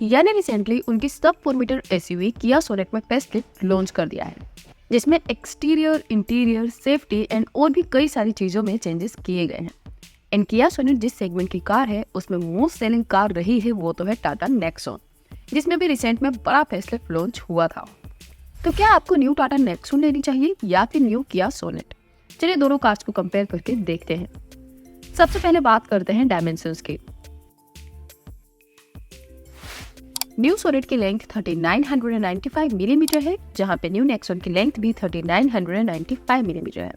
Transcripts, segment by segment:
किया ने रिसेंटली उनकी सब 4 मीटर एसयूवी किया सोनेट में फेसलिफ्ट लॉन्च कर दिया है, जिसमें एक्सटीरियर, इंटीरियर, सेफ्टी एंड और भी कई सारी चीजों में चेंजेस किए गए हैं। एंड किया सोनेट जिस सेगमेंट की कार है उसमें मोस्ट सेलिंग कार रही है वो तो है टाटा नेक्सॉन, जिसमें भी रिसेंट में बड़ा फेसलिफ्ट लॉन्च हुआ था। तो क्या आपको न्यू टाटा नेक्सॉन लेनी चाहिए या फिर न्यू किया सोनेट? चलिए दोनों कार्स को कंपेयर करके देखते हैं। सबसे पहले बात करते हैं डायमेंशंस की। न्यू सोनेट की लेंथ 3995 मिलीमीटर है, जहां पे न्यू नेक्सॉन की लेंथ भी 3995 मिलीमीटर है।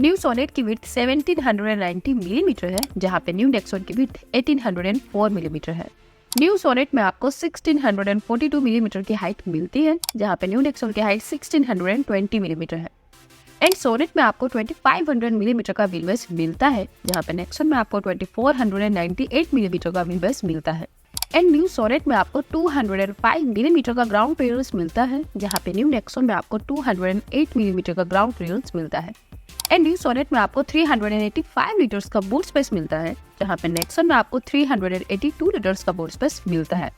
न्यू सोनेट की विड्थ 1790 मिलीमीटर है, जहां पे न्यू नेक्सॉन की विड्थ 1804 मिलीमीटर है। न्यू सोनेट में आपको 1642 मिलीमीटर की हाइट मिलती है, जहां पे न्यू नेक्सॉन की हाइट 1620 मिलीमीटर है। एंड सोनेट में आपको 2500 मिलीमीटर का व्हीलबेस मिलता है, जहां पे नेक्सॉन में आपको 2498 मिलीमीटर का व्हीलबेस मिलता है। एंड न्यू सोनेट में आपको 205 मिलीमीटर का ग्राउंड क्लियरेंस मिलता है, जहां पे न्यू नेक्सॉन में आपको 208 मिलीमीटर का ग्राउंड क्लियरेंस मिलता है। एंड न्यू सोनेट में आपको 385 लीटर्स का बूट स्पेस मिलता है, जहां पे नेक्सॉन में आपको 382 लीटर्स का बूट स्पेस मिलता है।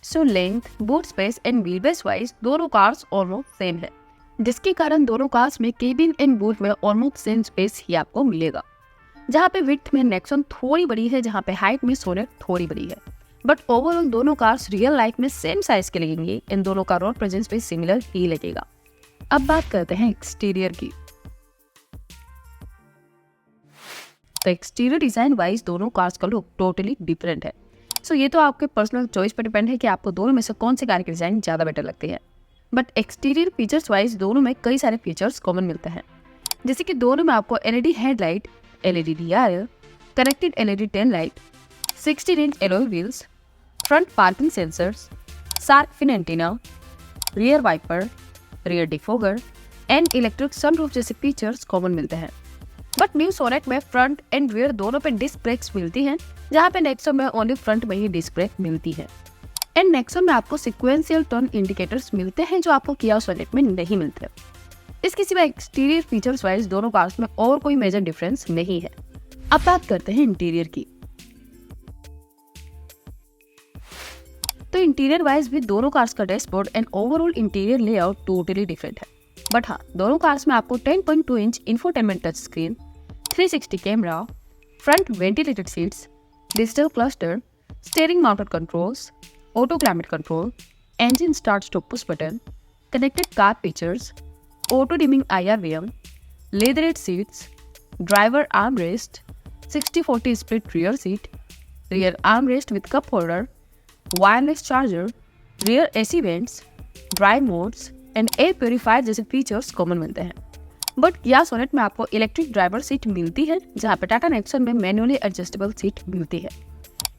So length, boot space and wheelbase wise दोनों कार्स ऑलमोस्ट सेम है, जिसके कारण दोनों कार्स में केबिन एंड बूट में ऑलमोस्ट सेम स्पेस ही आपको मिलेगा। जहां पे विड्थ में नेक्सॉन थोड़ी बड़ी है, जहां पे हाइट में सोनेट थोड़ी बड़ी है, बट ओवरऑल दोनों कार्स रियल लाइफ में सेम साइज के लगेंगे। इन दोनों का रोड प्रेजेंस भी सिमिलर ही लगेगा। अब बात करते हैं एक्सटीरियर की। तो एक्सटीरियर डिजाइन वाइज दोनों कार्स का लुक टोटली डिफरेंट है। सो ये तो आपके पर्सनल चॉइस पर डिपेंड है कि आपको दोनों में से कौन सी कार की डिजाइन ज्यादा बेटर लगती है। बट एक्सटीरियर फीचर्स वाइज दोनों में कई सारे फीचर्स कॉमन मिलते हैं, जैसे कि दोनों में आपको LED headlight, LED DRL, connected LED tail light, 16 inch alloy wheels, front parking sensors, shark fin antenna, rear wiper, rear defogger and electric sunroof जैसे फीचर्स कॉमन मिलते हैं। बट न्यू सोनेट में फ्रंट एंड रियर दोनों पे disc brakes मिलती हैं, जहां पे नेक्सॉन में ओनली फ्रंट में ही डिस्क ब्रेक मिलती है। एंड नेक्सॉन में आपको सिक्वेंशियल टर्न इंडिकेटर्स मिलते हैं, जो आपको किया सोनेट में नहीं मिलते। इसके सिवा एक्सटीरियर फीचर्स वाइज दोनों कार्स में और कोई मेजर डिफरेंस नहीं है। अब बात करते हैं इंटीरियर की। तो इंटीरियर वाइज भी दोनों कार्स का dashboard and overall interior layout totally different है। बट हाँ, दोनों कार्स में आपको 10.2 inch infotainment touch screen, 360 camera, front ventilated seats, digital cluster, steering mounted controls, auto climate control, engine start stop push button, connected car features, auto dimming IRVM, leatherette seats, driver armrest, 60/40 split rear seat, rear armrest with cup holder, wireless charger, rear AC vents, drive modes and air purifier जैसे features common मिलते हैं। But किया sonnet में आपको electric driver seat मिलती है, जहाँ पे टाटा नेक्सॉन में मैनुअली एडजस्टेबल सीट मिलती है।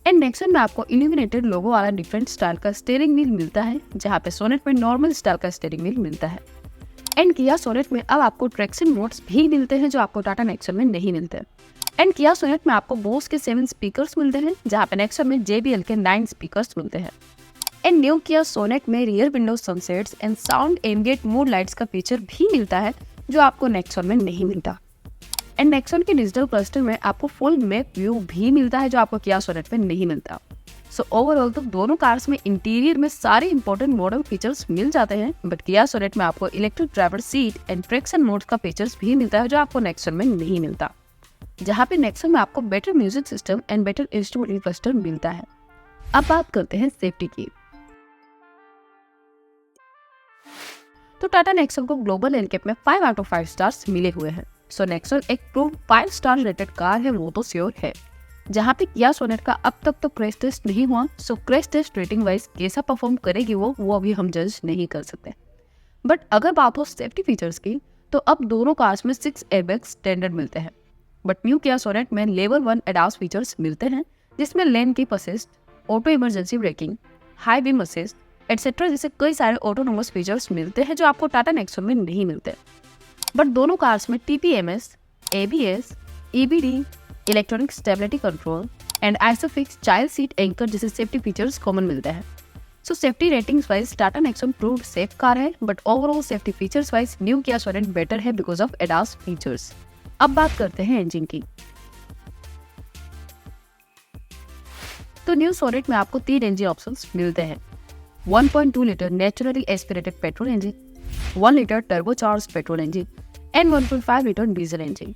एंड नेक्सॉन में आपको इल्यूमिनेटेड लोगो वाला डिफरेंट स्टाइल का स्टीयरिंग व्हील मिलता है, जहाँ पे सोनेट में नॉर्मल स्टाइल का स्टीयरिंग व्हील मिलता है। एंड किया सोनेट में अब आपको ट्रैक्शन मोड्स भी मिलते हैं, जो आपको टाटा नेक्सॉन में नहीं मिलते। एंड किया सोनेट में आपको बोस के 7 स्पीकर्स मिलते हैं, जहाँ पे नेक्सॉन में JBL के 9 स्पीकर्स मिलते हैं। एंड न्यू किया सोनेट में rear window sunsets and sound ambient mood lights का फीचर भी मिलता है, जो आपको नेक्सॉन में नहीं मिलता। एंड नेक्सॉन के डिजिटल क्लस्टर में आपको फुल मैप व्यू भी मिलता है, जो आपको किया सोनेट में नहीं मिलता। सो ओवरऑल तो दोनों कार्स में इंटीरियर में सारे इंपॉर्टेंट मॉडल फीचर्स मिल जाते हैं, बट किया सोनेट में आपको electric driver seat and traction modes का फीचर्स भी मिलता है, जो आपको नेक्सॉन में नहीं मिलता। जहाँ पे नेक्सॉन में आपको better music system and better instrumental cluster मिलता है। अब बात करते हैं सेफ्टी की। तो टाटा नेक्सॉन को ग्लोबल एनकेप में 5 आउट ऑफ 5 स्टार्स मिले हुए हैं। सो नेक्सॉन एक प्रूव 5 स्टार रेटेड कार है, वो तो श्योर है। जहाँ पे किया सोनेट का अब तक तो क्रैश टेस्ट नहीं हुआ, सो क्रैश टेस्ट रेटिंग वाइज कैसा परफॉर्म करेगी वो अभी हम जज नहीं कर सकते। बट अगर बात हो सेफ्टी फीचर्स की, तो अब दोनों कार्स में 6 एयरबैग स्टैंडर्ड मिलते हैं। बट न्यू किया सोनेट में लेवल 1 एडास फीचर्स मिलते हैं, जिसमें lane keep assist, auto emergency breaking, high beam assist etcetera जैसे कई सारे ऑटोनोमस फीचर्स मिलते हैं, जो आपको टाटा नेक्सॉन में नहीं मिलते। बट दोनों कार्स में TPMS, ABS, EBD, electronic stability control and isofix child seat anchor जैसे सेफ्टी फीचर्स कॉमन मिलते हैं। So safety ratings wise Tata Nexon proved safe car है, but overall safety features wise new Kia Sonet better है because of ADAS features. अब बात करते हैं engine की। तो न्यू सोनेट में आपको 3 इंजन ऑप्शंस मिलते हैं। 1.2 litre naturally aspirated petrol engine, 1 litre turbocharged petrol engine and 1.5 litre diesel engine,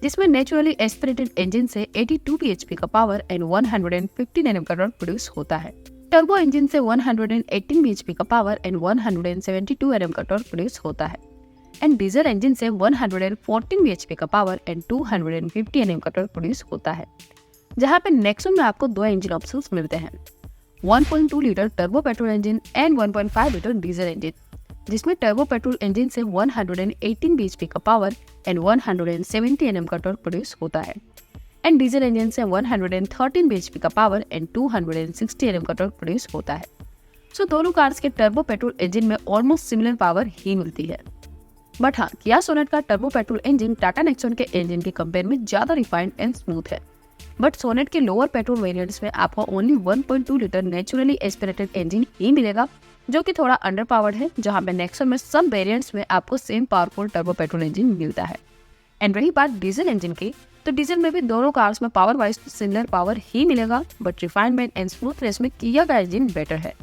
जिसमें नेचुरली एस्पिरेटेड इंजन से 82 bhp का पावर एंड 115 Nm का टॉर्क प्रोड्यूस होता है। टर्बो इंजन से 118 bhp का पावर एंड 172 Nm का टॉर्क प्रोड्यूस होता है एंड डीजल इंजन से 114 bhp का पावर एंड 250 Nm का टॉर्क प्रोड्यूस होता है। जहां पे नेक्सॉन में आपको 2 इंजन ऑप्शंस मिलते हैं, 1.2 litre turbo petrol engine and 1.5 litre diesel engine, जिसमें टर्बो पेट्रोल इंजन से 118 bhp का पावर एंड 170 Nm का टॉर्क प्रोड्यूस होता है एंड डीजल इंजन से 113 bhp का पावर एंड 260 Nm का टॉर्क प्रोड्यूस होता है। सो दोनों कार्स के टर्बो पेट्रोल इंजन में ऑलमोस्ट सिमिलर पावर ही मिलती है। बट हाँ, किया सोनेट का turbo petrol engine Tata Nexon के इंजन के कंपेयर में ज्यादा रिफाइंड एंड स्मूथ है। बट सोनेट के लोअर पेट्रोल वेरिएंट्स में आपको only 1.2 litre naturally aspirated engine ही मिलेगा, जो कि थोड़ा अंडर पावर्ड है, जहां पे नेक्सॉन में सब वेरिएंट्स में आपको same powerful turbo petrol engine मिलता है। एंड रही बात डीजल इंजन की, तो डीजल में भी दोनों कार्स में पावर वाइज सिमिलर पावर ही मिलेगा, बट रिफाइनमेंट एंड स्मूथनेस में किया का इंजन बेटर है।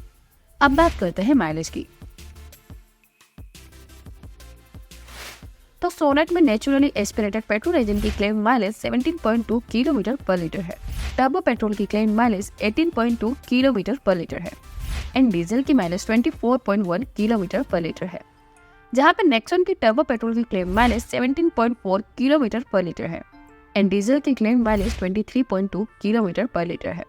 अब बात करते हैं माइलेज की। तो सोनेट में नेचुरली एस्पिरेटेड पेट्रोल इंजन की क्लेम माइलेज 17.2 किलोमीटर पर लीटर है। टर्बो पेट्रोल की क्लेम माइलेज 18.2 किलोमीटर पर लीटर है एंड डीजल की माइलेज 24.1 किलोमीटर पर लीटर है। जहां पे नेक्सॉन की टर्बो पेट्रोल की क्लेम माइलेज 17.4 किलोमीटर पर लीटर है एंड डीजल की क्लेम माइलेज 23.2 किलोमीटर पर लीटर है।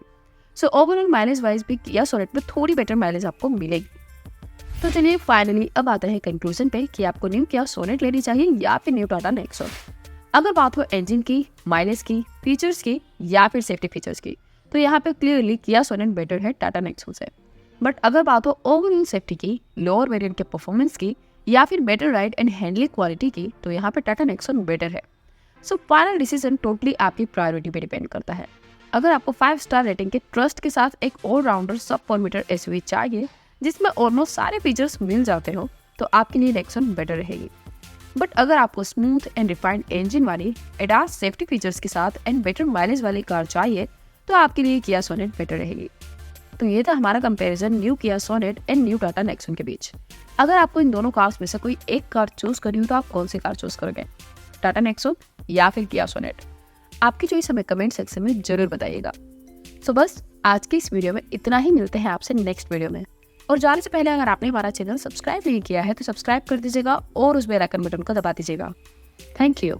सो ओवरऑल माइलेज वाइज भी किया सोनेट में थोड़ी बेटर माइलेज आपको मिलेगी। तो चलिए फाइनली अब आते हैं कंक्लूजन पे कि आपको न्यू किया सोनेट लेनी चाहिए या फिर न्यू टाटा नेक्सॉन। अगर बात हो इंजन की, माइलेज की, फीचर्स की या फिर सेफ्टी फीचर्स की, तो यहाँ पे क्लियरली किया सोनेट बेटर है टाटा नेक्सॉन से। बट अगर बात हो ओवरऑल सेफ्टी की, लोअर वेरिएंट के परफॉर्मेंस की या फिर better ride and handling quality की, तो यहाँ पे टाटा नेक्सॉन बेटर है। सो फाइनल डिसीजन टोटली आपकी प्रायोरिटी पे डिपेंड करता है। अगर आपको 5 स्टार रेटिंग के ट्रस्ट के साथ एक ऑलराउंडर सब 4 मीटर एसयूवी चाहिए जिसमें ऑलमोस्ट सारे फीचर्स मिल जाते हो, तो आपके लिए नेक्सॉन बेटर रहेगी। बट अगर आपको स्मूथ एंड रिफाइंड इंजन वाली एडास सेफ्टी फीचर्स के साथ एंड बेटर माइलेज वाली कार चाहिए, तो आपके लिए किया सोनेट बेटर रहेगी। तो ये था हमारा comparison new Kia Sonet and new Tata Nexon के बीच। अगर आपको इन दोनों कार्स में से कोई एक कार चूज करनी हो, तो आप कौन सी कार चूज करोगे, टाटा नेक्सॉन या फिर किया सोनेट? आपकी चॉइस हमें कमेंट सेक्शन में जरूर बताइएगा। सो बस आज की इस वीडियो में इतना ही, मिलते हैं आपसे नेक्स्ट वीडियो में। और जाने से पहले अगर आपने हमारा चैनल सब्सक्राइब नहीं किया है तो सब्सक्राइब कर दीजिएगा और उस बेल आइकन बटन को दबा दीजिएगा। Thank you.